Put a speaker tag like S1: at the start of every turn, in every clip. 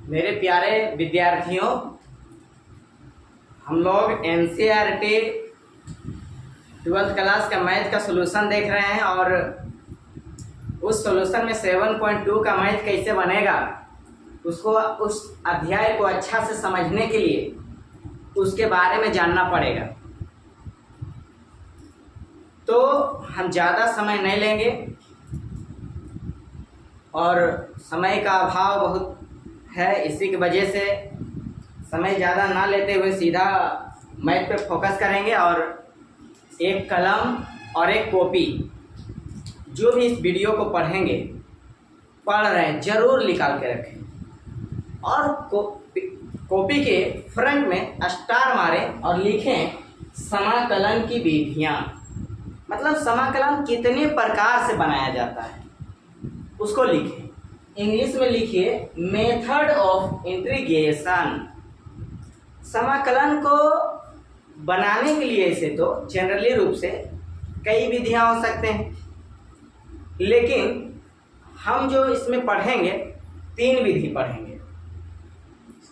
S1: मेरे प्यारे विद्यार्थियों, हम लोग एनसीईआरटी 12th क्लास का मैथ का सॉल्यूशन देख रहे हैं और उस सॉल्यूशन में 7.2 का मैथ कैसे बनेगा उसको उस अध्याय को अच्छा से समझने के लिए उसके बारे में जानना पड़ेगा। तो हम ज़्यादा समय नहीं लेंगे और समय का अभाव बहुत है, इसी की वजह से समय ज़्यादा ना लेते हुए सीधा मैथ पे फोकस करेंगे और एक कलम और एक कॉपी, जो भी इस वीडियो को पढ़ेंगे पढ़ रहे हैं ज़रूर निकाल के रखें और कॉपी के फ्रंट में स्टार मारें और लिखें समाकलन की विधियाँ। मतलब समाकलन कितने प्रकार से बनाया जाता है उसको लिखें। इंग्लिश में लिखिए मेथड ऑफ इंटीग्रेशन। समाकलन को बनाने के लिए ऐसे तो जनरली रूप से कई विधियां हो सकते हैं, लेकिन हम जो इसमें पढ़ेंगे 3 विधि पढ़ेंगे।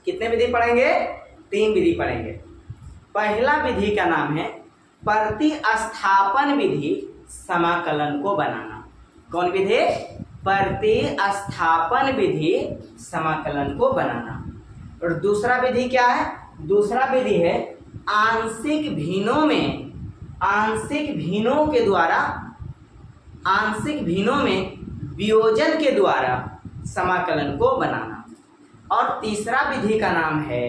S1: कितने विधि पढ़ेंगे? 3 विधि पढ़ेंगे। पहला विधि का नाम है प्रतिस्थापन विधि समाकलन को बनाना। कौन विधि? प्रतिस्थापन विधि समाकलन को बनाना। और दूसरा विधि क्या है? दूसरा विधि है आंशिक भिन्नों में वियोजन के द्वारा समाकलन को बनाना। और तीसरा विधि का नाम है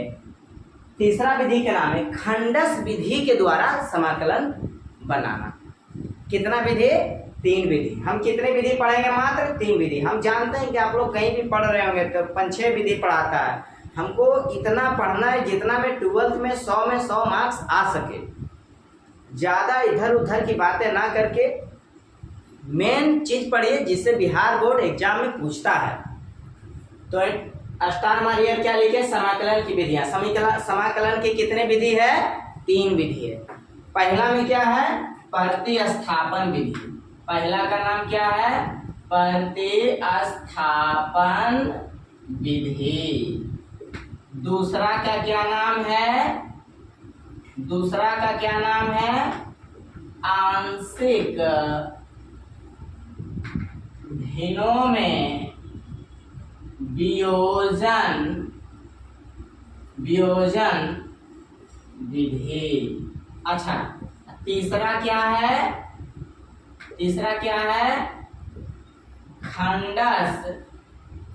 S1: खंडस विधि के द्वारा समाकलन बनाना। कितना विधि? 3 विधि। हम कितने विधि पढ़ेंगे? मात्र 3 विधि। हम जानते हैं कि आप लोग कहीं भी पढ़ रहे होंगे तो 5-6 विधि पढ़ाता है। हमको इतना पढ़ना है जितना में 12th में 100 मार्क्स आ सके। ज़्यादा इधर उधर की बातें ना करके मेन चीज़ पढ़िए जिससे बिहार बोर्ड एग्जाम में पूछता है। तो स्टार मारिए, क्या लिखे? समाकलन की विधियाँ। समाकलन की कितने विधि है? 3 विधि है। पहला में क्या है? प्रतिस्थापन विधि। पहला का नाम क्या है? प्रतिस्थापन विधि। दूसरा का क्या नाम है? दूसरा का क्या नाम है? आंशिक भिन्नों में वियोजन विधि। अच्छा, तीसरा क्या है? तीसरा क्या है? खंडस।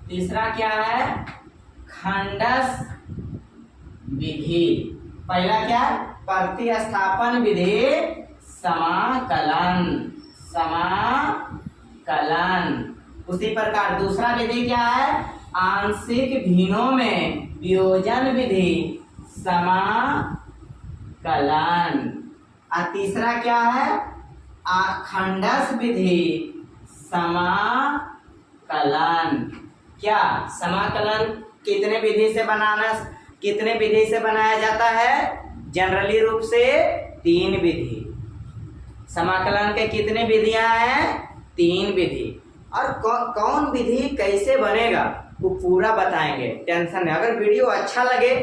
S1: तीसरा क्या है? खंडस विधि। पहला क्या? प्रतिस्थापन विधि समाकलन। उसी प्रकार दूसरा विधि क्या है? आंशिक भिन्नों में वियोजन विधि समाकलन। और तीसरा क्या है? खंडस विधि समाकलन। क्या समाकलन कितने विधि से बनाया जाता है? जनरली रूप से 3 विधि। समाकलन के कितने विधियां हैं? 3 विधि। और कौन विधि कैसे बनेगा वो पूरा बताएंगे, टेंशन नहीं। अगर वीडियो अच्छा लगे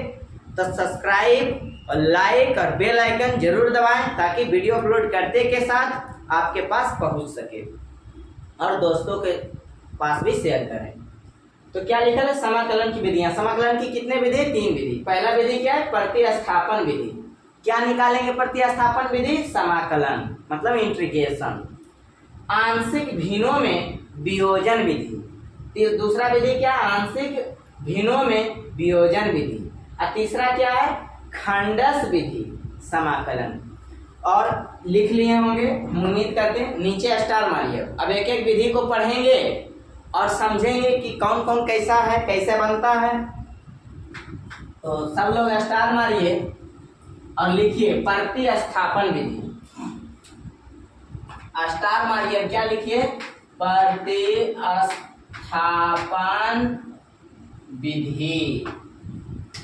S1: तो सब्सक्राइब और लाइक और बेल आइकन जरूर दबाएं ताकि वीडियो अपलोड करते के साथ आपके पास पहुंच सके और दोस्तों के पास भी शेयर करें। तो क्या लिखा है? समाकलन की विधियां। समाकलन की कितने विधि? 3 विधि। पहला विधि क्या है? प्रतिस्थापन विधि। क्या निकालेंगे? प्रतिस्थापन विधि समाकलन मतलब इंटीग्रेशन। आंशिक भिन्नों में वियोजन विधि। दूसरा विधि क्या? आंशिक भिन्नों में वियोजन विधि। और तीसरा क्या है? खंडस विधि समाकलन। और लिख लिए होंगे उम्मीद करते हैं, नीचे स्टार मारिए। अब एक एक विधि को पढ़ेंगे और समझेंगे कि कौन कौन कैसा है, कैसे बनता है। तो सब लोग स्टार मारिए और लिखिए प्रतिस्थापन विधि। स्टार मारिए, क्या लिखिए? प्रतिस्थापन विधि।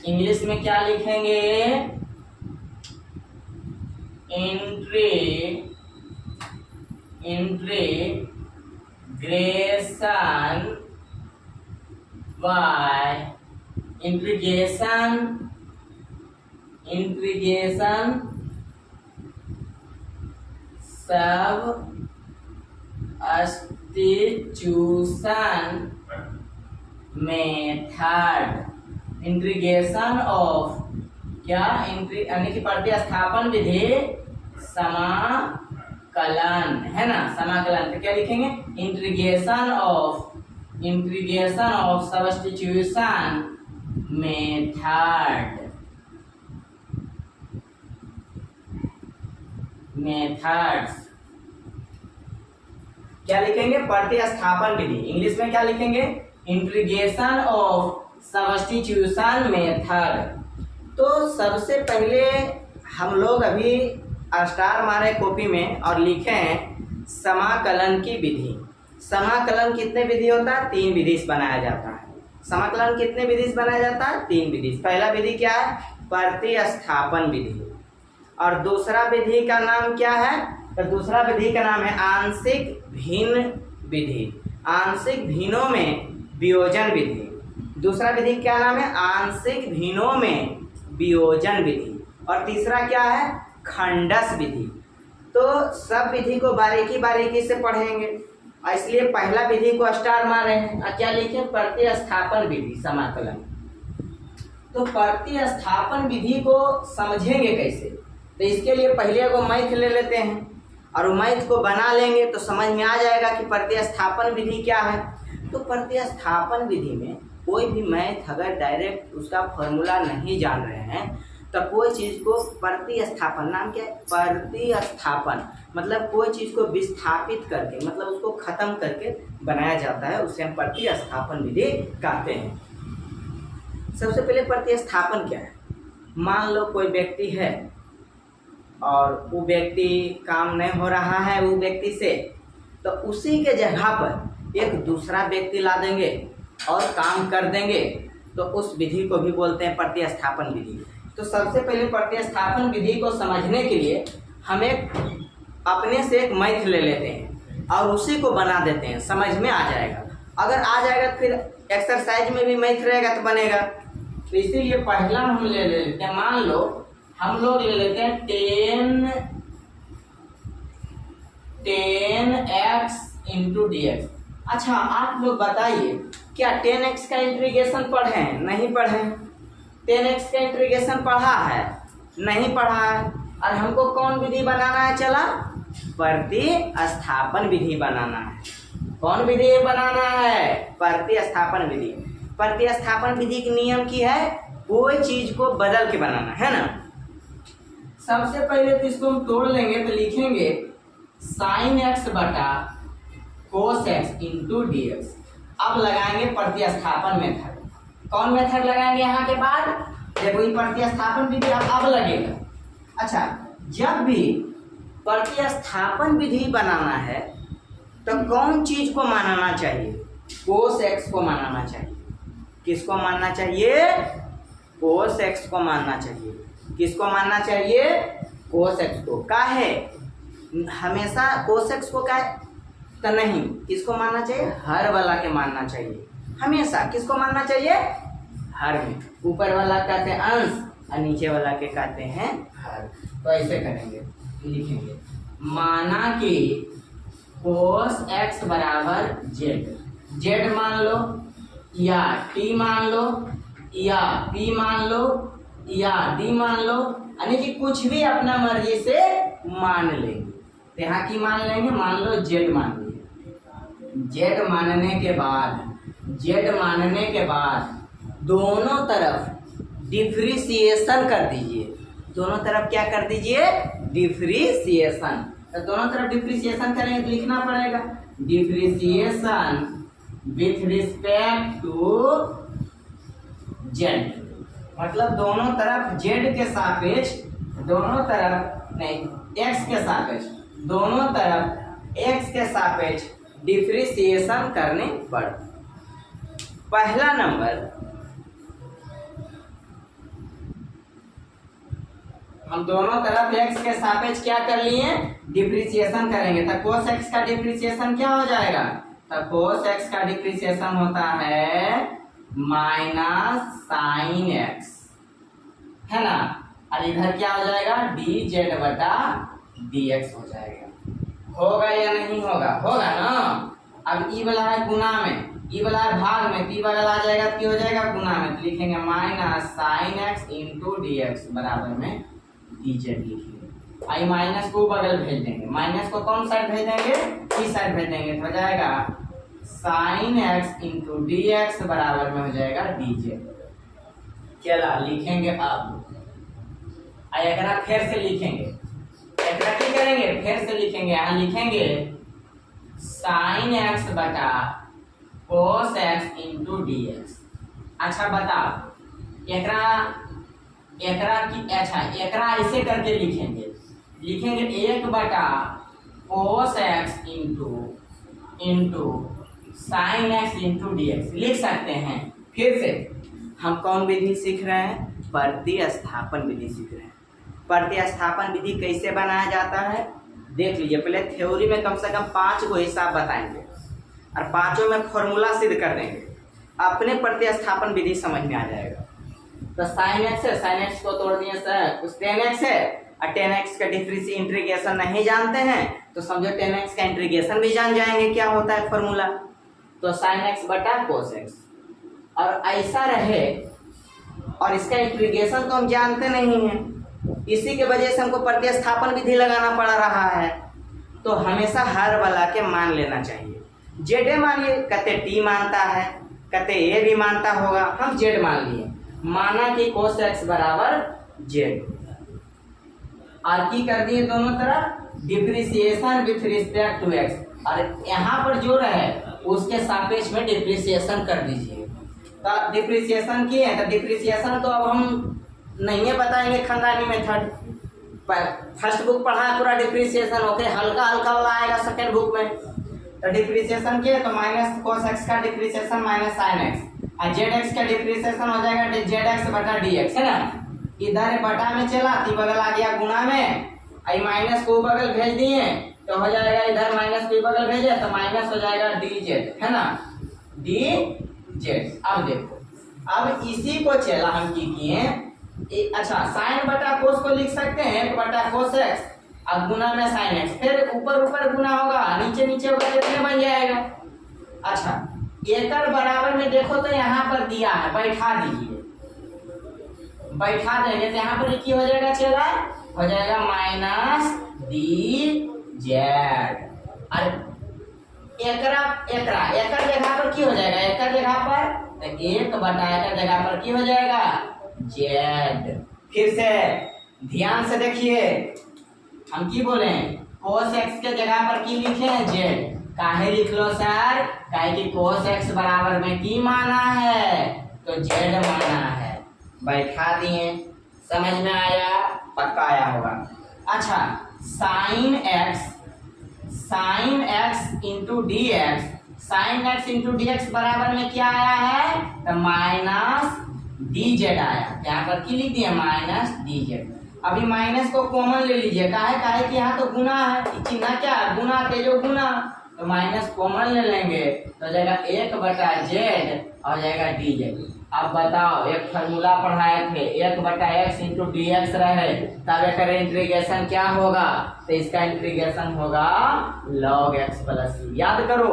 S1: इंग्लिश में क्या लिखेंगे? Integration by integration substitution method. Integration of क्या यानी कि प्रतिस्थापन विधि समाकलन है ना, समाकलन। तो क्या लिखेंगे, इंटीग्रेशन ऑफ सब्स्टिट्यूशन मेथड्स। क्या लिखेंगे, प्रतिस्थापन विधि। इंग्लिश में क्या लिखेंगे, इंटीग्रेशन ऑफ सब्स्टिट्यूशन मेथड। तो सबसे पहले हम लोग अभी स्टार मारे कॉपी में और लिखे हैं समाकलन की विधि। समाकलन कितने विधि होता है, 3 विधि से बनाया जाता है। समाकलन कितने विधि से बनाया जाता है, 3 विधि। पहला विधि क्या है, प्रतिस्थापन विधि। और दूसरा विधि का नाम क्या है, तो दूसरा विधि का नाम है आंशिक भिन्न विधि। आंशिक भिन्नों में वियोजन विधि। दूसरा विधि क्या नाम है, आंशिक भिन्नों में वियोजन विधि। और तीसरा क्या है, खंडस विधि। तो सब विधि को बारीकी बारीकी से पढ़ेंगे, इसलिए पहला विधि को स्टार मारे हैं। क्या लिखे, प्रतिस्थापन विधि समाकलन। तो प्रतिस्थापन विधि को समझेंगे कैसे, तो इसके लिए पहले को मैथ ले लेते हैं और मैथ को बना लेंगे तो समझ में आ जाएगा कि प्रतिस्थापन विधि क्या है। तो प्रतिस्थापन विधि में कोई भी मैथ अगर डायरेक्ट उसका फॉर्मूला नहीं जान रहे हैं तो कोई चीज़ को प्रतिस्थापन, नाम क्या है, प्रतिस्थापन मतलब कोई चीज़ को विस्थापित करके, मतलब उसको खत्म करके बनाया जाता है, उसे हम प्रतिस्थापन विधि कहते हैं। सबसे पहले प्रतिस्थापन क्या है, मान लो कोई व्यक्ति है और वो व्यक्ति काम नहीं हो रहा है वो व्यक्ति से, तो उसी के जगह पर एक दूसरा व्यक्ति ला देंगे और काम कर देंगे, तो उस विधि को भी बोलते हैं प्रतिस्थापन विधि। तो सबसे पहले प्रतिस्थापन विधि को समझने के लिए हम अपने से एक मैथ ले लेते हैं और उसी को बना देते हैं, समझ में आ जाएगा। अगर आ जाएगा तो फिर एक्सरसाइज में भी मैथ रहेगा तो बनेगा। तो इसीलिए पहला हम ले लेते हैं, मान लो हम लोग ले लेते हैं 10x इंटू dx। अच्छा आप लोग बताइए, क्या 10x का इंटीग्रेशन पढ़े हैं, नहीं पढ़े? 10x का इंटीग्रेशन पढ़ा है, नहीं पढ़ा है। और हमको कौन विधि बनाना है, चला प्रतिस्थापन विधि बनाना है। कौन विधि बनाना है, प्रतिस्थापन विधि। प्रतिस्थापन विधि के नियम की है, कोई चीज को बदल के बनाना है ना। सबसे पहले तो इसको हम तोड़ लेंगे तो लिखेंगे sin x बटा cos x इंटू dx। अब लगाएंगे प्रतिस्थापन मेथड। कौन मेथड लगाएंगे यहाँ के बाद, देखो ये प्रतिस्थापन विधि अब लगेगा। अच्छा, जब भी प्रतिस्थापन विधि बनाना है तो कौन चीज को मानना चाहिए, cos x को मानना चाहिए। किसको मानना चाहिए, cos x को मानना चाहिए। किसको मानना चाहिए, cos x को। का है हमेशा cos x को का है तो नहीं, किसको मानना चाहिए, हर वाला के मानना चाहिए हमेशा। किसको मानना चाहिए, हर में। ऊपर वाला कहते हैं अंश और नीचे वाला के कहते हैं हर। तो ऐसे करेंगे, लिखेंगे माना कि cos x बराबर z मान लो या t मान लो या p मान लो या d मान लो, यानी कि कुछ भी अपना मर्जी से मान लेंगे। तो यहाँ की मान लेंगे, मान लो z मान लिया। z मानने के बाद दोनों तरफ डिफ्रेंशिएशन कर दीजिए। दोनों तरफ क्या कर दीजिए, डिफ्रेंशिएशन। तो दोनों तरफ डिफ्रेंशिएशन करेंगे तो लिखना पड़ेगा differentiation with respect to z। मतलब दोनों तरफ z के सापेक्ष, दोनों तरफ नहीं x के सापेक्ष, दोनों तरफ x के सापेक्ष डिफ्रेंशिएशन करने पर। पहला नंबर हम दोनों तरफ x के सापेक्ष क्या कर लिए, डिफ्रेंशिएशन करेंगे। तो cos x का डिफ्रेंशिएशन क्या हो जाएगा, तो cos x का डिफ्रेंशिएशन होता है माइनस साइन एक्स, है ना। और इधर क्या हो जाएगा, डी जेड बटा डी एक्स हो जाएगा। होगा या नहीं होगा, होगा ना। अब ई वाला है गुना में, ई वाला है भाग में, ती वाला आ जाएगा तो हो जाएगा गुना में, तो लिखेंगे minus sine x into d x बराबर में डी जेड लिखेंगे। आई माइनस को बगल भेज देंगे, माइनस को कौन साइड भेज देंगे, इस साइड भेज देंगे, तो हो जाएगा sine x into d x बराबर में हो जाएगा डी जेड। चला लिखेंगे अब एकरा फिर से लिखेंगे, एकरा क्या करेंगे, फिर से लिखेंगे। यहाँ लिखेंगे साइन एक्स बटा cos x into d x. अच्छा बताओ एकरा की, अच्छा एकरा ऐसे करके लिखेंगे, लिखेंगे 1 बटा cos x into sine x into d x लिख सकते हैं। फिर से हम कौन विधि सीख रहे हैं, प्रतिस्थापन विधि सीख रहे हैं। प्रतिस्थापन विधि कैसे बनाया जाता है देख लीजिए। पहले थ्योरी में कम से कम 5 को हिसाब बताएंगे और 5 में फॉर्मूला सिद्ध कर देंगे, अपने प्रतिस्थापन विधि समझ में आ जाएगा। तो साइन एक्स है, साइन एक्स को तोड़ दिए सर, कुछ टेन एक्स है और टेन एक्स का इंटीग्रेशन नहीं जानते हैं तो समझो टेन एक्स का इंटीग्रेशन भी जान जाएंगे क्या होता है फॉर्मूला। तो साइन एक्स बटा कोस एक्स, और ऐसा रहे और इसका इंटीग्रेशन तो हम जानते नहीं हैं, इसी के वजह से हमको प्रतिस्थापन विधि लगाना पड़ रहा है। तो हमेशा हर वाला के मान लेना चाहिए। जेड मानिए, कहते टी मानता है, कहते ए भी मानता होगा, हम जेड मान लिए, माना कि कोस एक्स बराबर जेड, और की कर दिए दोनों तरफ depreciation with respect to x, और यहाँ पर जो रहे उसके सापेक्ष में डिप्रिसिएशन कर दीजिए। तो डिप्रिसिएशन किए हैं, तो डिप्रिसिएशन तो अब हम नहीं है बताएंगे खानदानी मेथड, फर्स्ट बुक पढ़ा है पूरा डिप्रिसिएशन, ओके हल्का हल्का वाला आएगा सेकंड बुक में। तो डिप्रिसिएशन किए तो माइनस कोस एक्स का डिप्रिसिएशन माइनस साइन एक्स, और जेड एक्स का डिप्रिसिएशन हो जाएगा जेड एक्स बटा डी एक्स, है ना। इधर बटा में चला, ती बगल आ गया गुना में, आई माइनस को बगल भेज दिए तो हो जाएगा, इधर माइनस को बगल भेजे तो माइनस हो जाएगा डी जेड, है ना, डी जेड। अब देखो, अब इसी को चला हम की किए, अच्छा साइन बटा कोस को लिख सकते हैं 1 बटा कोस एक्स, अब गुना में साइन एक्स, फिर ऊपर ऊपर गुना होगा, नीचे नीचे होगा, इतने बन जाएगा। अच्छा एकड़ बराबर में देखो तो यहाँ पर दिया है, बैठा दीजिए, बैठा देंगे तो यहाँ पर क्या हो जाएगा, चला हो जाएगा माइनस डी जेड, और एकड़ जगह पर क्या हो जाएगा, एकड़ जगह पर 1 बटा एकड़ जगह पर क्या हो जाएगा, जेड। फिर से ध्यान से देखिए, हम की बोले कोस एक्स के जगह पर की लिखे हैं, जेड। काहे लिख लो सर, काहे कि कोस एक्स बराबर में की माना है, तो जेड माना है, बैठा दिए, समझ में आया, पक्का आया होगा। अच्छा sine x into d x, sine x into d x बराबर में क्या आया है, तो माइनस डी जेड आया, यहाँ पर की लिख दिया माइनस डी जेड। अभी माइनस को कॉमन ले लीजिए, काहे कि यहाँ तो गुना है, चिन्ह क्या है, गुना के जो गुना, तो माइनस कॉमन ले लेंगे तो जाएगा 1 बटा जेड और जाएगा डी जेड। अब बताओ, एक फार्मूला पढ़ाए थे 1 बटा एक्स इंटू डी एक्स रहे, तब एक इंटीग्रेशन क्या होगा, तो इसका इंटीग्रेशन होगा log x प्लस c, याद करो,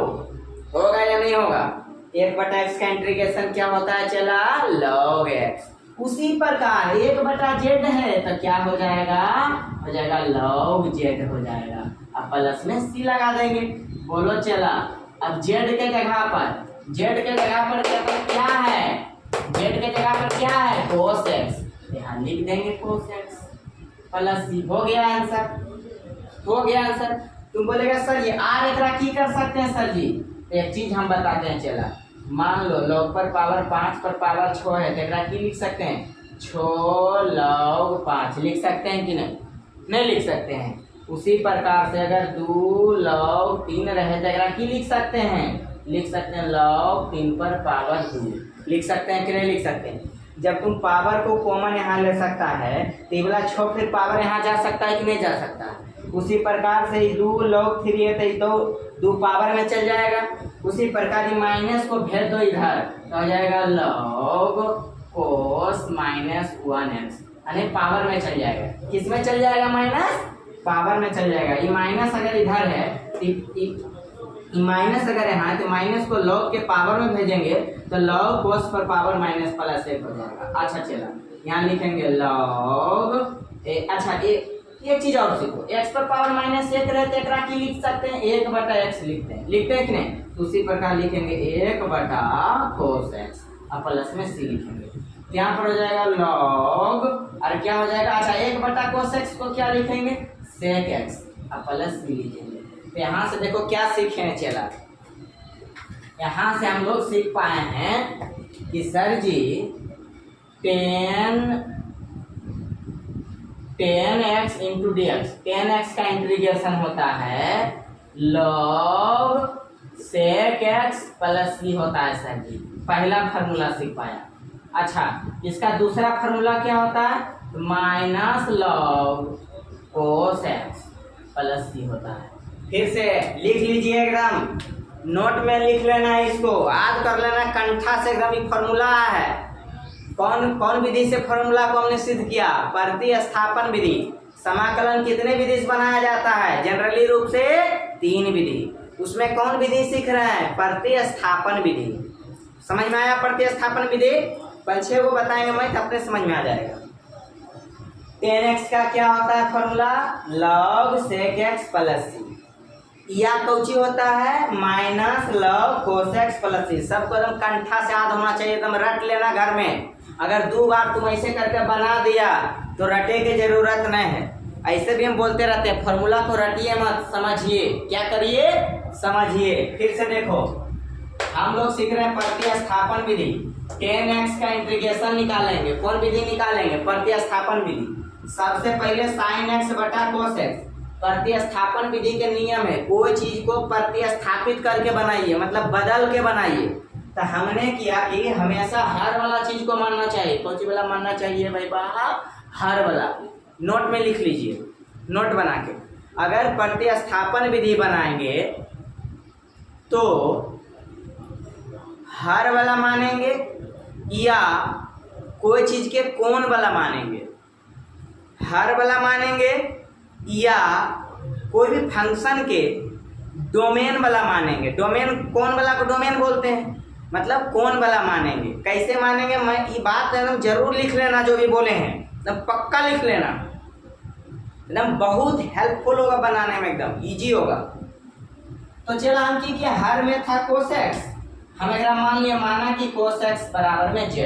S1: होगा या नहीं होगा। 1 बटा एक्स का इंटीग्रेशन क्या होता है, चला log x। उसी प्रकार 1 बटा जेड है तो क्या हो जाएगा log z हो जाएगा, अब प्लस में c लगा देंगे, बोलो चला। अब z के जगह पर क्या है, z के जगह पर क्या है, cos x, यहाँ लिख देंगे cos x प्लस c, हो गया आंसर। तुम बोलेगा सर ये r एकरा की कर सकते हैं सर जी, एक चीज हम बताते हैं, चला मान लो log पर पावर 5 पर पावर 6 है, तो एकरा की लिख सकते हैं 6 log 5 लिख सकते हैं कि नहीं लिख सकते हैं। उसी प्रकार से अगर 2 log 3 रहे तो एकरा की लिख सकते हैं log 3 पर पावर 2 लिख सकते हैं कि नहीं लिख सकते हैं। जब तुम पावर को कॉमन यहाँ ले सकता है तो ये वाला 6 फिर पावर यहाँ जा सकता है कि नहीं जा सकता है। उसी प्रकार से 2 log 3 है तो 2 पावर में चल जाएगा, उसी प्रकार ही माइनस को भेज दो इधर तो हो जाएगा log cos माइनस 1x, यानी पावर में चल जाएगा। किस में चल जाएगा? माइनस पावर में चल जाएगा। ये माइनस अगर इधर है माइनस अगर यहाँ तो माइनस को log के पावर में भेजेंगे तो log cos पर पावर माइनस प्लस 1 हो जाएगा। अच्छा चला यहाँ लिखेंगे log अच्छा एक चीज और सीखो, x पर पावर माइनस 1 रहते एकरा की लिख सकते हैं 1/x लिखते हैं कि नहीं? तो उसी प्रकार लिखेंगे 1/cos x और प्लस में c लिखेंगे। यहाँ पर हो जाएगा log और क्या हो जाएगा? अच्छा 1/cos x को क्या लिखेंगे? sec x और प्लस c लिखेंगे। तो यहाँ से देखो क्या सीखे हैं चला, यहाँ से हम लोग सीख पाए हैं कि सर जी 10x into d x, 10x का इंटीग्रेशन होता है log sec x plus c होता है सर जी। पहला फार्मूला सीख पाया। अच्छा इसका दूसरा फार्मूला क्या होता है? Minus log cos x plus c होता है। फिर से लिख लीजिए, एकदम नोट में लिख लेना है, इसको याद कर लेना कंठा से एकदम। ये फार्मूला है कौन विधि से फार्मूला को हमने सिद्ध किया? प्रतिस्थापन विधि। समाकलन कितने विधि से बनाया जाता है? जनरली रूप से 3 विधि। उसमें कौन विधि सीख रहे हैं? प्रतिस्थापन विधि। समझ में आया? प्रतिस्थापन विधि 5-6 को बताएंगे मैं, अपने समझ में आ जाएगा। 10x का क्या होता है formula? log sec x plus c। या कौची होता है? Minus log cos x plus c। सबको एकदम कंठा से याद होना चाहिए, एकदम रट लेना घर में। अगर 2 बार तुम ऐसे करके बना दिया तो रटे की जरूरत नहीं है। ऐसे भी हम बोलते रहते हैं, फार्मूला को रटिए मत, समझिए। क्या करिए? समझिए। फिर से देखो हम लोग सीख रहे हैं प्रतिस्थापन विधि। 10x का इंटीग्रेशन निकालेंगे। कौन विधि निकालेंगे? प्रतिस्थापन विधि। सबसे पहले sin x बटा cos x। प्रतिस्थापन विधि के नियम है कोई चीज को प्रतिस्थापित करके बनाइए, मतलब बदल के बनाइए। तो हमने किया कि हमेशा हर वाला चीज को मानना चाहिए। कौन सी वाला मानना चाहिए भाई बाप? हर वाला। नोट में लिख लीजिए, नोट बना के। अगर प्रतिस्थापन विधि बनाएंगे तो हर वाला मानेंगे या कोई चीज के कौन वाला मानेंगे? हर वाला मानेंगे या कोई भी फंक्शन के डोमेन वाला मानेंगे। डोमेन कौन वाला को डोमेन बोलते हैं, मतलब कौन वाला मानेंगे। कैसे मानेंगे? मैं ये बात एकदम जरूर लिख लेना, जो भी बोले हैं एकदम पक्का लिख लेना, एकदम बहुत हेल्पफुल होगा बनाने में, एकदम इजी होगा। तो चलो हम की किया, हर में था cos x, हम एक मान लिया, माना कि cos x बराबर में z।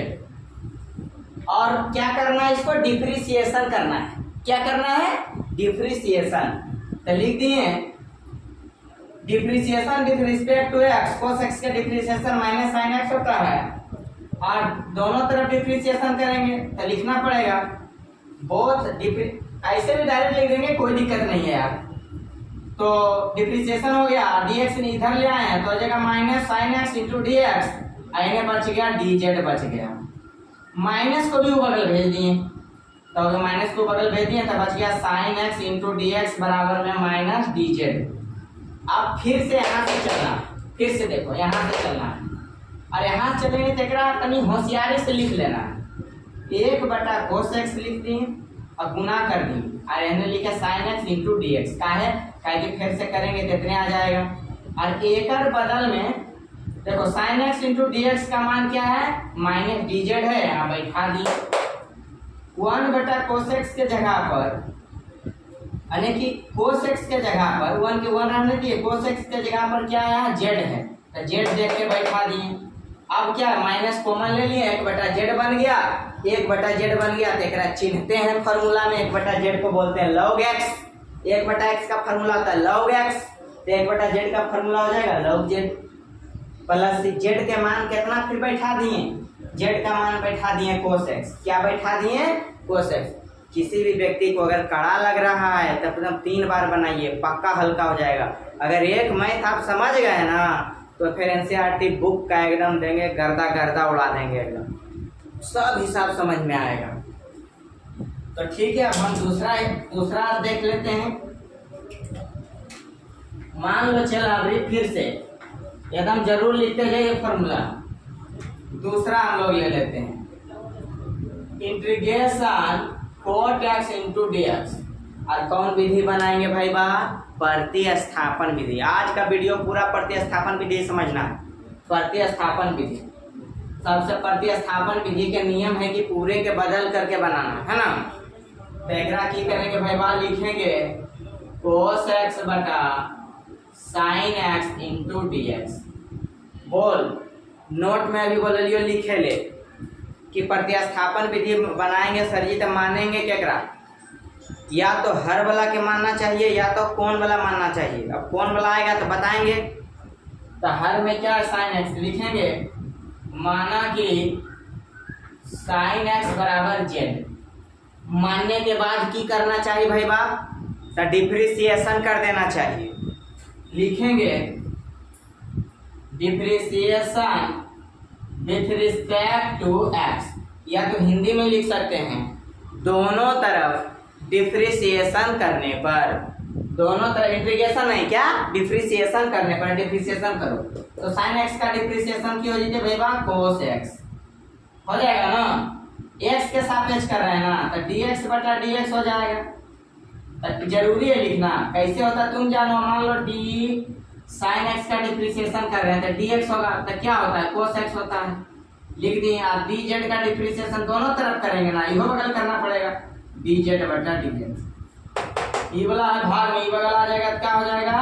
S1: और क्या करना है? इसको डिफ्रेंशिएशन करना है। क्या करना है? डिफ्रेंशिएशन। तो लिख दिए differentiation with respect to x। cos x का डिफ्रेंशिएशन माइनस sin x होता है, और दोनों तरफ डिफ्रेंशिएशन करेंगे तो लिखना पड़ेगा बोथ। ऐसे भी डायरेक्ट लिख देंगे, कोई दिक्कत नहीं है यार। तो डिफ्रेंशिएशन हो गया, dx इधर ले आए हैं तो हो जाएगा minus sin x into d x, आगे बच गया dz बच गया। माइनस को भी बगल भेज दिए, तो अगर माइनस को बगल भेज दिए तो बच गया sin x into d x बराबर में माइनस dz। अब फिर से यहाँ से चलना, फिर से देखो यहाँ से चलना है, और यहाँ चलेंगे तो एक तनी होशियारी से लिख लेना है। 1/cos x लिख दिए और गुना कर दी, और हमने लिखा sin x into d x. का है कि फिर से करेंगे तो इतने आ जाएगा। और एक बदल में देखो sin x into d x का मान क्या है? माइनस dz है, यहाँ बैठा दिए। 1/cos x के जगह पर, यानी कि cos x के जगह पर 1 के 1 रहने दिए, cos x के जगह पर क्या है? z है, तो z देख के बैठा दिए। अब क्या माइनस कॉमन ले लिए, 1/z बन गया, 1/z बन गया। तो एक चिन्हते हैं फार्मूला में, 1/z को बोलते हैं log x। 1/x का फार्मूला होता है log x, तो 1/z का फार्मूला हो जाएगा log z प्लस z के मान कितना फिर बैठा दिए? z का मान बैठा दिए cos x। क्या बैठा दिए? cos x। किसी भी व्यक्ति को अगर कड़ा लग रहा है तो एकदम 3 बार बनाइए, पक्का हल्का हो जाएगा। अगर एक मैथ आप समझ गए ना तो फिर एनसीईआरटी बुक का एकदम देंगे, गर्दा गर्दा उड़ा देंगे, एकदम सब हिसाब समझ में आएगा। तो ठीक है, अब हम दूसरा देख लेते हैं। मान लो चलो अभी फिर से एकदम जरूर लिखते जाइए फॉर्मूला। दूसरा हम लोग ले लेते हैं integration cot x into dx। और कौन विधि बनाएंगे भाई बा? प्रतिस्थापन विधि। आज का वीडियो पूरा प्रतिस्थापन विधि समझना है। प्रतिस्थापन विधि, सबसे प्रतिस्थापन विधि के नियम है कि पूरे के बदल करके बनाना है ना। तो एकरा की करेंगे भाई बा? लिखेंगे cos x बटा sin x इंटू dx। बोल नोट में अभी बोल लियो, लिखे ले कि प्रतिस्थापन विधि बनाएंगे सर जी तो मानेंगे केकरा? या तो हर वाला के मानना चाहिए या तो कौन वाला मानना चाहिए। अब कौन वाला आएगा तो बताएंगे। तो हर में क्या साइन एक्स लिखेंगे, माना कि साइन एक्स बराबर जेड। मानने के बाद की करना चाहिए भाई बा? तो डिफ्रेंशिएशन कर देना चाहिए। लिखेंगे differentiation with respect to x, या तो हिंदी में लिख सकते हैं दोनों तरफ डिफ्रेंशिएशन करने पर। दोनों तरफ इंटीग्रेशन नहीं, क्या डिफ्रेंशिएशन करने पर। डिफ्रेंशिएशन करो तो साइन एक्स का डिफ्रेंशिएशन की हो जाए भाई बा? कोस एक्स हो जाएगा ना। एक्स के सापेक्ष कर रहे हैं ना, तो dx बटा dx हो जाएगा। तो जरूरी है लिखना, कैसे होता है तुम जानो। मान लो डी साइन एक्स का डिफ्रेंशिएशन कर रहे हैं तो dx होगा, तो क्या होता है? कोस एक्स होता है। लिख दिए। आप डी जेड का डिफ्रेंशिएशन दोनों तरफ करेंगे ना, इहो बगल करना पड़ेगा, डी जेड बटा डी एक्स। ये वाला है भाग में, ये बगल आ जाएगा तो क्या हो जाएगा?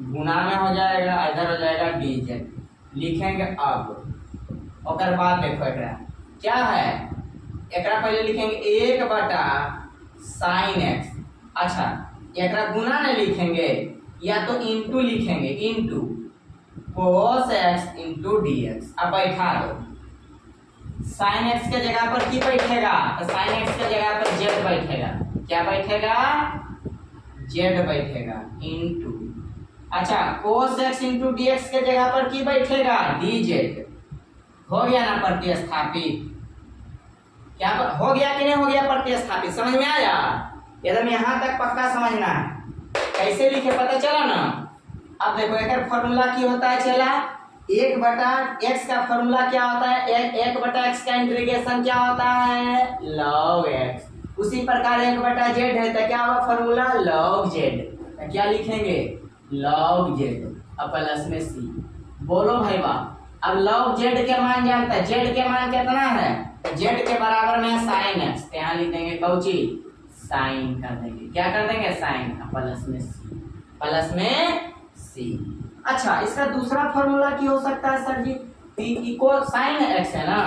S1: गुना में हो जाएगा, इधर हो जाएगा डी जेड। लिखेंगे अब और बाद देखो एकरा क्या है। एकरा पहले लिखेंगे एक बटा साइन एक्स। अच्छा एकरा गुना नहीं लिखेंगे, या तो इंटू लिखेंगे, into cos x into d x. अब बैठा दो, साइन एक्स के जगह पर की बैठेगा? तो साइन एक्स के जगह पर जेड बैठेगा। क्या बैठेगा? जेड बैठेगा इंटू। अच्छा cos x into d x के जगह पर की बैठेगा? D Z. हो गया ना प्रतिस्थापित? क्या हो गया कि नहीं हो गया प्रतिस्थापित? समझ में आया? एकदम यहाँ तक पक्का समझना है। कैसे लिखे पता चला ना। अब देखो एक फॉर्मूला की होता है चला, एक बटा एक्स का फॉर्मूला क्या होता है? एक बटा एक्स का इंटीग्रेशन क्या होता है? Log x. उसी प्रकार एक बटा जेड है तो क्या होगा फॉर्मूला? Log Z. तो क्या लिखेंगे? लॉग जेड अब प्लस में सी। बोलो भाई वाह। अब लॉग जेड के मान जानता है, जेड के मान कितना है? जेड के बराबर में साइन एक्स। यहाँ लिख देंगे कौची? साइन कर देंगे। क्या कर देंगे? साइन प्लस में सी, प्लस में सी। अच्छा इसका दूसरा फॉर्मूला की हो सकता है सर जी? इक्वल साइन एक्स है ना।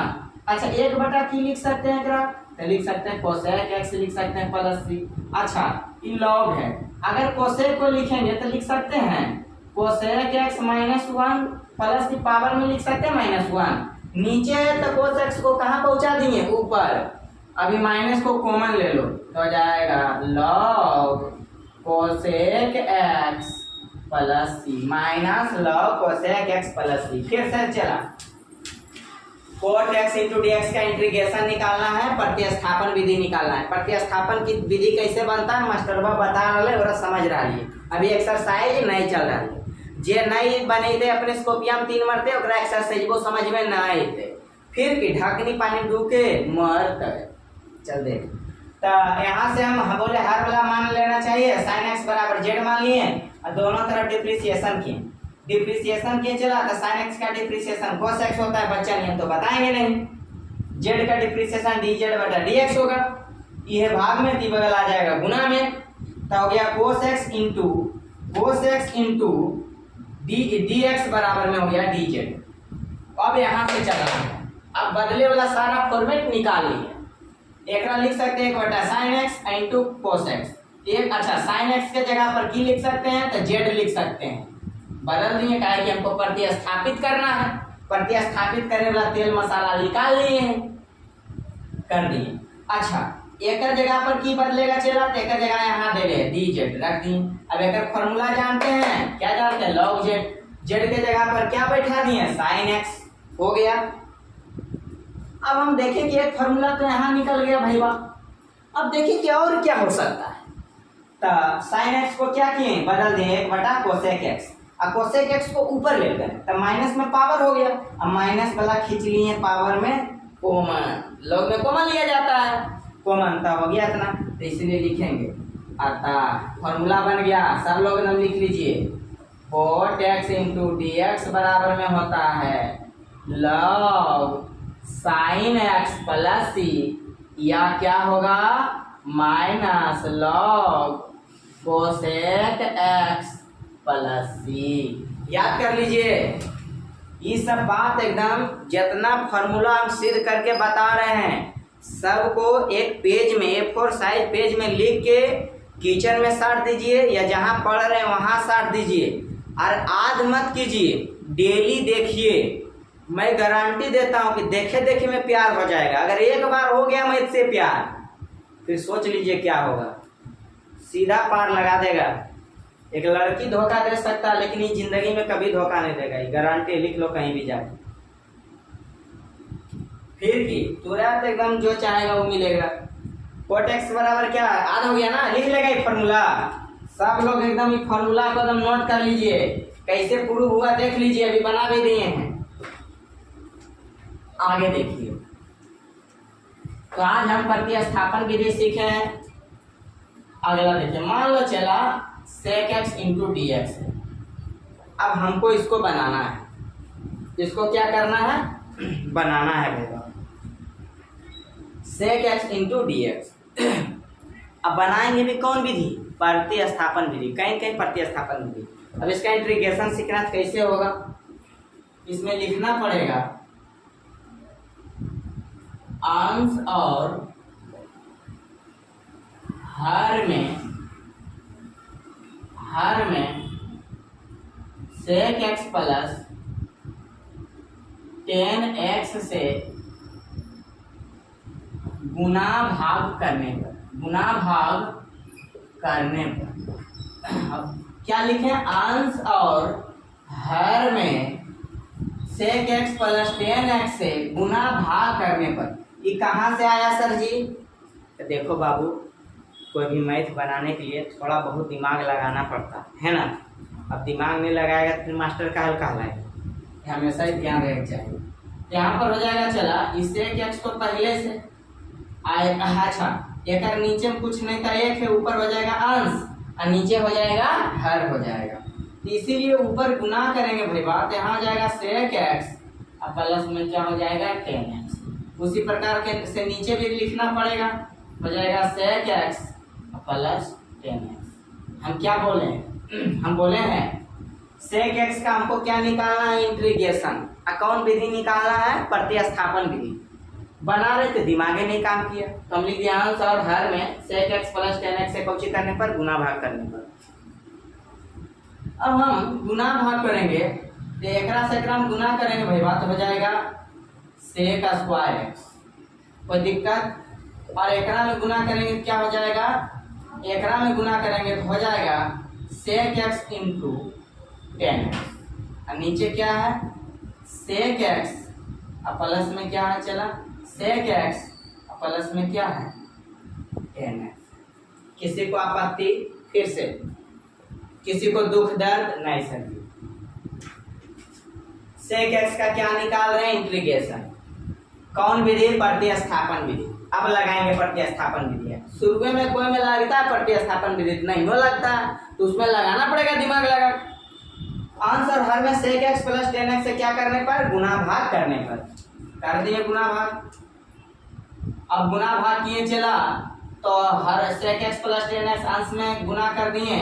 S1: अच्छा एक बटा की लिख सकते हैं क्या? तो लिख सकते हैं कोसेक एक्स, लिख सकते हैं प्लस सी। अच्छा ये लॉग है, अगर कोसेक को लिखेंगे तो लिख सकते हैं cosec x minus one plus की पावर में लिख सकते हैं माइनस वन। नीचे है तो कोस एक्स को कहाँ पहुंचा दिए? ऊपर। अभी माइनस को कॉमन ले लो तो हो जाएगा log cosec x plus c minus log cosec x plus c. फिर से चला cot x into d x का इंटीग्रेशन निकालना है, प्रतिस्थापन विधि निकालना है। प्रतिस्थापन की विधि कैसे बनता है मास्टरबा बता रहे और समझ रहा है। अभी एक्सरसाइज नहीं चल रहा है, जे नहीं बने थे अपने स्कोपिया में 3 मरते ओकरा एक्सरसाइज वो समझ में ना आते, फिर की ढकनी पानी डूके मरते। चल देख तो यहाँ से हम बोले हर वाला मान लेना चाहिए। साइन एक्स बराबर जेड मान लिए और दोनों तरफ डिफ्रेंशिएशन किए। डिफ्रेंशिएशन किए चला तो साइन एक्स का डिफ्रेंशिएशन कोस एक्स होता है, बच्चा नहीं तो बताएंगे नहीं। जेड का डिफ्रेंशिएशन डी जेड बटा डी एक्स होगा, यह भाग में ती बगल आ जाएगा गुना में। तो हो गया cos x into d x बराबर में हो गया डी जेड। अब यहाँ से चलना है, अब बदले वाला सारा फॉर्मेट निकाल लिया। एक लिख सकते हैं एक बटा sine x into cos x. एक अच्छा साइन एक्स के जगह पर की लिख सकते हैं तो जेड लिख सकते हैं, बदल दिए क्या है कि हमको प्रतिस्थापित करना है। प्रतिस्थापित करने वाला तेल मसाला निकाल लिए हैं, कर दिए। अच्छा एक जगह पर की बदलेगा चला तो एक जगह यहाँ दे रहे डी जेड रख दिए। अब एक फॉर्मूला जानते हैं, क्या जानते हैं? Log Z. जेड के जगह पर क्या बैठा दिए? साइन एक्स हो गया। अब हम देखें कि एक फॉर्मूला तो यहाँ निकल गया भाई वाह। अब देखिए कि और क्या हो सकता है। तो साइन एक्स को क्या किए? बदल दिए एक बटा कोसेक एक्स। और कोसेक एक्स को ऊपर ले गए तो माइनस में पावर हो गया। अब माइनस वाला खींच लिए पावर में कॉमन, लॉग में कॉमन लिया जाता है, कॉमन तो हो गया इतना, तो इसलिए लिखेंगे अतः फॉर्मूला बन गया। सब लोग नाम लिख लीजिए, cot x into d x बराबर में होता है log sin x plus c, या क्या होगा minus log cosec x plus c. याद कर लीजिए, ये सब बात एकदम जितना फॉर्मूला हम सिद्ध करके बता रहे हैं सबको एक पेज में A4 साइज पेज में लिख के किचन में साट दीजिए या जहां पढ़ रहे हैं वहां साट दीजिए, और आज मत कीजिए, डेली देखिए। मैं गारंटी देता हूं कि देखे देखे में प्यार हो जाएगा। अगर एक बार हो गया मैं इससे प्यार, फिर सोच लीजिए क्या होगा, सीधा पार लगा देगा। एक लड़की धोखा दे सकता है लेकिन ये जिंदगी में कभी धोखा नहीं देगा, ये गारंटी लिख लो कहीं भी जाके। फिर की तुरंत एकदम जो चाहेगा वो मिलेगा। cot x बराबर क्या याद हो गया ना, लिख लेगा ये फॉर्मूला। सब लोग एकदम ये फॉर्मूला को एकदम नोट कर लीजिए, कैसे प्रूव हुआ देख लीजिए, अभी बना भी दिए हैं। आगे देखिए, तो आज हम प्रतिस्थापन विधि सीखे हैं। अगला देखिए, मान लो चला sec x into d x. अब हमको इसको बनाना है, इसको क्या करना है बनाना है भैया, sec x into d x. अब बनाएंगे भी कौन विधि, प्रतिस्थापन विधि, कहीं कहीं प्रतिस्थापन विधि। अब इसका इंटीग्रेशन सीखना कैसे होगा, इसमें लिखना पड़ेगा अंश और हर में sec x प्लस 10x से गुना भाग करने पर अब क्या लिखें, अंश और हर में sec x प्लस 10x से गुना भाग करने पर। ये कहाँ से आया सर जी, तो देखो बाबू, कोई भी मैथ बनाने के लिए थोड़ा बहुत दिमाग लगाना पड़ता है ना। अब दिमाग नहीं लगाएगा तो फिर मास्टर का हल कहलाएगा, हमेशा ही ध्यान रखना चाहिए। यहाँ पर हो जाएगा चला, इससे x को पहले से अच्छा, एक नीचे में कुछ नहीं था, एक है, ऊपर हो जाएगा अंश और नीचे हो जाएगा हर हो जाएगा, इसीलिए ऊपर गुना करेंगे भाई। बात यहाँ हो जाएगा sec x और प्लस में क्या हो जाएगा 10x। उसी प्रकार के से नीचे भी लिखना पड़ेगा, हो जाएगा sec x प्लस 10x। हम क्या बोले हैं, हम बोले हैं sec x का हमको क्या निकालना है, इंटीग्रेशन। कौन विधि निकालना है, प्रतिस्थापन विधि। बना रहे थे दिमागे नहीं काम किया, तो हम लिख दिया अंश और हर में sec x प्लस 10x से कौची करने पर, गुना भाग करने पर। अब हम गुना भाग करेंगे तो एकरा से एकरा हम गुना करेंगे भाई, बात हो जाएगा sec स्क्वायर x, कोई दिक्कत। और एकरा में गुना करेंगे क्या हो जाएगा, एकरा में गुना करेंगे तो हो जाएगा sec x इंटू 10x, और नीचे क्या है sec x और प्लस में क्या है चला sec x और प्लस में क्या है 10x। किसी को आपत्ति, फिर से किसी को दुख दर्द नहीं सर। sec x का क्या निकाल रहे हैं, इंटीग्रेशन। कौन विधि, प्रतिस्थापन विधि। अब लगाएंगे प्रतिस्थापन विधि। शुरू में कोई में लगता है प्रतिस्थापन विधि, नहीं हो लगता तो उसमें लगाना पड़ेगा दिमाग लगा। अंश और हर में sec x प्लस 10x से क्या करने पर, गुना भाग करने पर। कर दिए गुना भाग। अब गुना भाग किए चला तो हर sec x प्लस 10x अंश में गुना कर दिए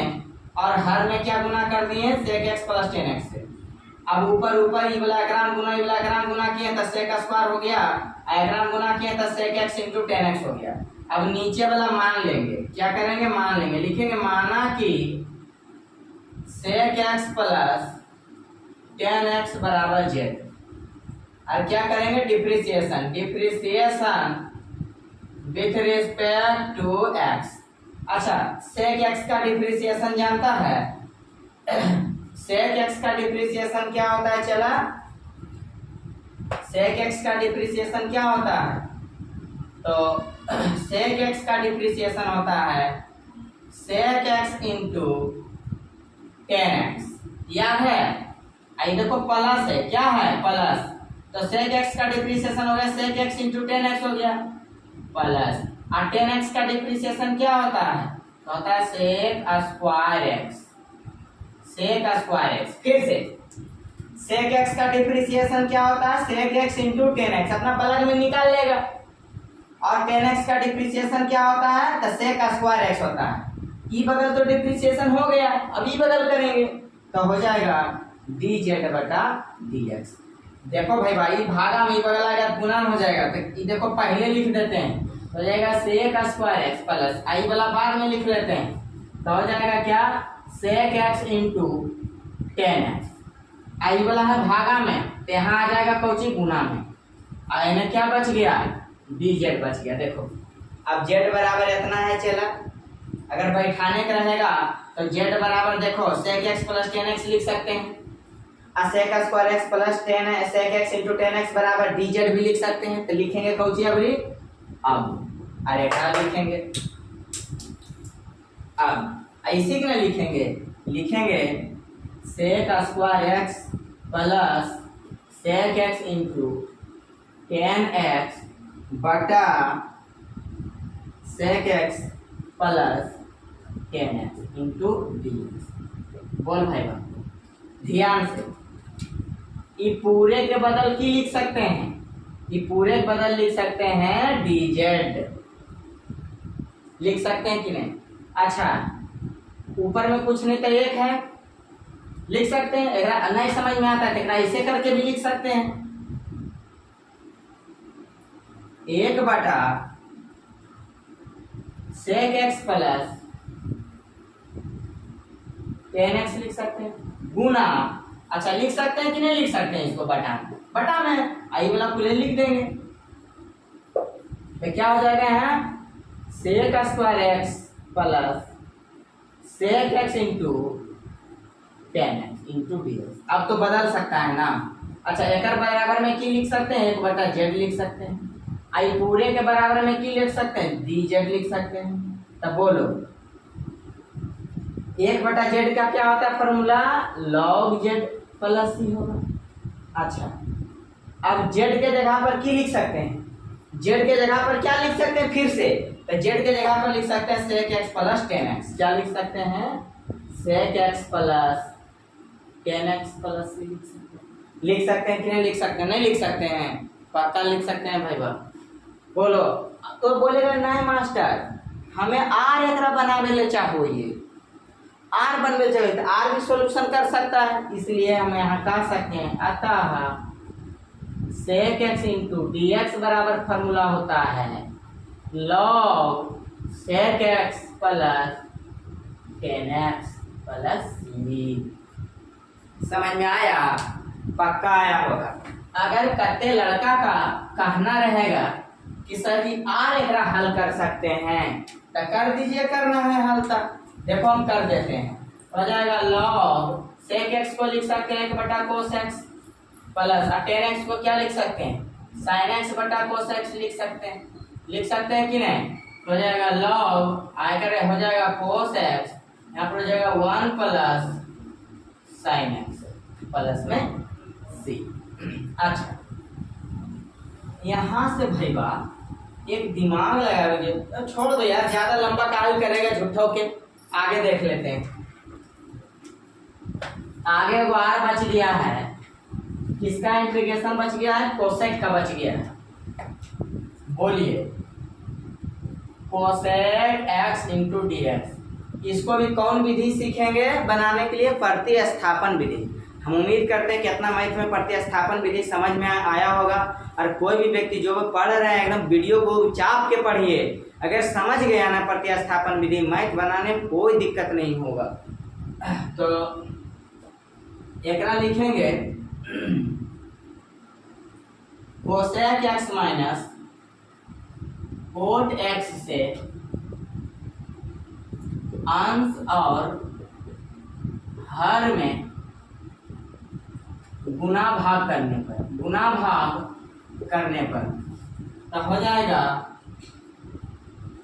S1: और हर में क्या गुना कर दिए sec x प्लस 10x से। अब ऊपर ये वाला एकराम गुना किए तो sec स्क्वायर हो गया, एकराम गुना किए तो sec x इंटू 10x हो गया। अब नीचे वाला मान लेंगे, क्या करेंगे, मान लेंगे, लिखेंगे माना कि sec x प्लस 10x बराबर z। और क्या करेंगे, depreciation with respect to x। अच्छा, sec x का डिप्रिसिएशन जानता है, sec x का डिप्रिसिएशन क्या होता है, चला sec x का डिप्रिसिएशन क्या होता है, तो sec x का डिप्रिसिएशन होता है sec x इंटू 10x। याद है? आई देखो प्लस है, क्या है प्लस, तो sec x का डिप्रिसिएशन हो गया sec x इंटू 10x हो गया प्लस, और 10x का डिप्रिसिएशन क्या होता है, तो होता है sec square x, sec square x। फिर से sec x का डिप्रिसिएशन क्या होता है, sec x इंटू 10x, अपना प्लग में निकाल लेगा, और 10x का डिप्रिसिएशन क्या होता है, तो sec स्क्वायर x होता है। ई बगल तो डिप्रिसिएशन हो गया, अब ई बगल करेंगे तो हो जाएगा dz बटा dx। देखो भाई भागा में ई बगल आ गया, गुणा हो जाएगा, तो ये देखो पहले लिख देते हैं, हो जाएगा sec स्क्वायर x प्लस आई वाला बाद में लिख लेते हैं, तो हो जाएगा क्या sec x इंटू 10x, आई वाला है भागा में, तो यहाँ आ जाएगा कौची गुना में, और इन्हें क्या बच गया, dz बच गया। देखो अब z बराबर इतना है, चला अगर बैठाने का रहेगा तो z बराबर देखो sec x प्लस 10x लिख सकते हैं, और sec square x plus 10 sec x into 10x बराबर dz भी लिख सकते हैं। तो लिखेंगे कौची अभी, अब अरे क्या लिखेंगे, अब ऐसे कि ना लिखेंगे sec square x plus sec x into 10x बटा sec x plus 10x into dx। बोल भाई ध्यान से, ये पूरे के बदल की लिख सकते हैं, ये पूरे के बदल लिख सकते हैं dz, लिख सकते हैं कि नहीं। अच्छा ऊपर में कुछ नहीं तो एक है, लिख सकते हैं, अगर नहीं समझ में आता है तो ऐसे करके भी लिख सकते हैं, 1 बटा sec x प्लस 10x लिख सकते हैं, गुना, अच्छा लिख सकते हैं कि नहीं लिख सकते हैं, इसको बटा में आई वाला पूरे लिख देंगे, तो क्या हो जाएगा यहाँ sec square x plus sec x into 10x into dx। अब तो बदल सकता है ना। अच्छा एक बराबर में की लिख सकते हैं, 1 बटा z लिख सकते हैं, आई पूरे के बराबर में की लिख सकते हैं, dz लिख सकते हैं। तब बोलो 1 बटा z का क्या होता है formula, log z plus c होगा। अच्छा अब z के जगह पर की लिख सकते हैं, z के जगह पर क्या लिख सकते हैं फिर से, तो z के जगह पर लिख सकते हैं sec x प्लस 10x, क्या लिख सकते हैं sec x plus 10x plus c लिख सकते हैं कि नहीं लिख सकते हैं, नहीं लिख सकते हैं, पक्का लिख सकते हैं भाई बात। बोलो तो बोलेगा नहीं मास्टर हमें आर एकरा बनावे ले चाहो, ये आर बनवे चाहिए, तो आर भी सॉल्यूशन कर सकता है, इसलिए हम यहाँ कह सकते हैं अतः sec x इंटू dx बराबर फॉर्मूला होता है log sec x plus 10x plus c। समझ में आया, पक्का आया होगा। अगर कते लड़का का कहना रहेगा कि सर जी आर एकरा हल कर सकते हैं, तो कर दीजिए, करना है हल तक, देखो हम कर देते हैं, हो जाएगा log sec x को लिख सकते हैं 1 बटा cos x प्लस 10x को क्या लिख सकते हैं sin x बटा cos x लिख सकते हैं कि नहीं, हो जाएगा log आकर हो जाएगा cos x, यहाँ पर हो जाएगा 1 प्लस sin x प्लस में c। अच्छा यहाँ से भाई बात एक दिमाग लगाओगे, छोड़ दो यार ज्यादा लंबा काल करेगा झूठों के, आगे देख लेते हैं। आगे बार बच गया है, किसका इंटीग्रेशन बच गया है, कोसेक का बच गया है, बोलिए कोसेक x इंटू dx। इसको भी कौन विधि सीखेंगे बनाने के लिए, प्रतिस्थापन विधि। हम उम्मीद करते हैं कि इतना मैथ में प्रतिस्थापन विधि समझ में आया होगा, और कोई भी व्यक्ति जो पढ़ रहे हैं एकदम वीडियो को चाप के पढ़िए, अगर समझ गया ना प्रतिस्थापन विधि मैथ बनाने में कोई दिक्कत नहीं होगा। तो एकरा लिखेंगे cosec x minus coat x से अंश और हर में गुना भाग करने पर तो हो जाएगा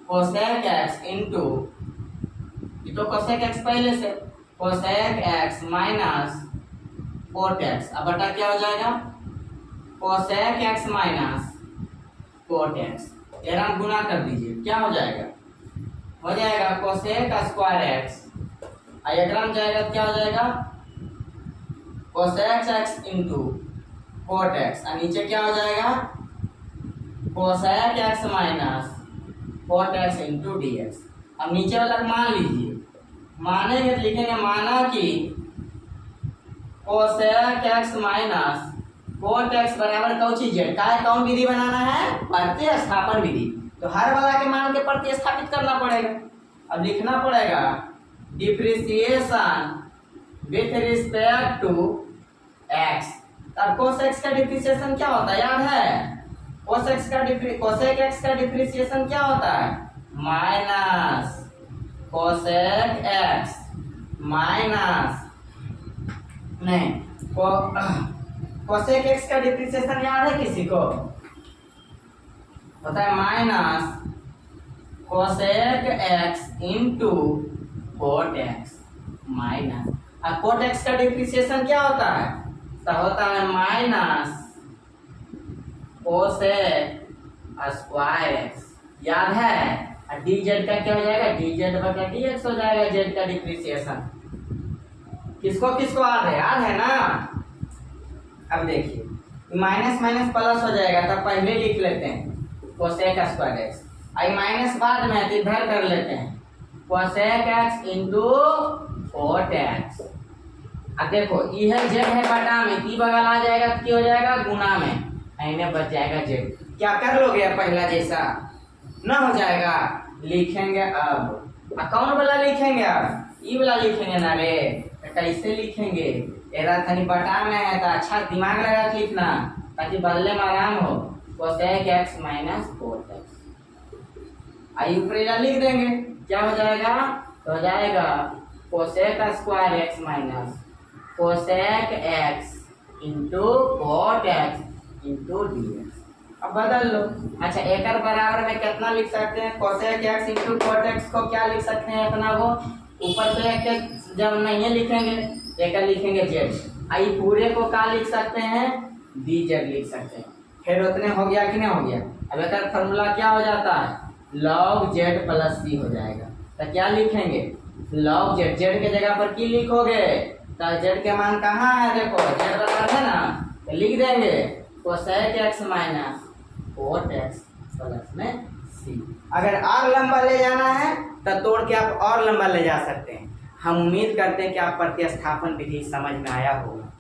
S1: कोसेक x इंटू, ये तो कोसेक x पहले से, cosec x minus cot x, अब बटा क्या हो जाएगा cosec x minus cot x, एरा गुना कर दीजिए, क्या हो जाएगा कोसेक स्क्वायर एक्स, आयग्राम जाएगा क्या हो जाएगा cosec x into cot x, और नीचे क्या हो जाएगा cosec x minus cot x into d x. अब नीचे वाला मान लीजिए, मानेंगे तो लिखेंगे माना कि cosec x minus cot x बराबर कौन जेड का है, कौन विधि बनाना है प्रतिस्थापन विधि, तो हर वाला के मान के प्रतिस्थापित करना पड़ेगा। अब लिखना पड़ेगा depreciation with respect to x. अब कोस एक्स का डिप्रिसिएशन क्या होता है याद है, कोसेक एक्स का डिप्रिसिएशन क्या होता है माइनस कोसेक एक्स माइनस नहीं कोसेक एक्स का डिप्रिसिएशन याद है किसी को, होता है minus cosec x into cot x minus, अब कोट एक्स का डिप्रिसिएशन क्या होता है, तो होता है माइनस कोसेक स्क्वायर एक्स, याद है। और डी जेड का क्या हो जाएगा डी जेड बटा डी एक्स हो जाएगा, जेड का डिप्रिसिएशन किसको किसको याद है ना। अब देखिए माइनस माइनस प्लस हो जाएगा, तब पहले लिख लेते हैं कोसेक स्क्वायर एक्स, आई माइनस बाद में इधर कर लेते हैं cosec x into cot x. अब देखो यह जेड है बटा में, की बगल आ जाएगा तो क्या हो जाएगा गुना में, इन्हें बच जाएगा जेड, क्या कर लोगे पहला जैसा ना हो जाएगा, लिखेंगे अब कौन वाला लिखेंगे, अब ई वाला लिखेंगे ना रे, कैसे लिखेंगे, एरा थनी बटा में है तो अच्छा दिमाग लगा के लिखना ताकि बदलने में आराम हो, cosec x minus cot x, आई ऊपर लिख देंगे क्या हो जाएगा, तो हो जाएगा cosec square x minus cosec x into cot x into d x. अब बदल लो, अच्छा एक बराबर में कितना लिख सकते हैं cosec x into cot x को क्या लिख सकते हैं इतना को, ऊपर तो एक जब नहीं लिखेंगे एक लिखेंगे जेड, आई पूरे को क्या लिख सकते हैं डी जेड लिख सकते हैं, फिर उतने हो गया कि नहीं हो गया। अब एक फॉर्मूला क्या हो जाता है लॉग जेड प्लस सी हो जाएगा, तो क्या लिखेंगे लॉग जेड, जेड के जगह पर की लिखोगे तो जेड के मान कहाँ है, देखो जेड बराबर है ना, तो लिख देंगे cosec x minus cot x plus में सी। अगर और लंबा ले जाना है तो तोड़ के आप और लंबा ले जा सकते हैं। हम उम्मीद करते हैं कि आप प्रतिस्थापन विधि समझ में आया होगा।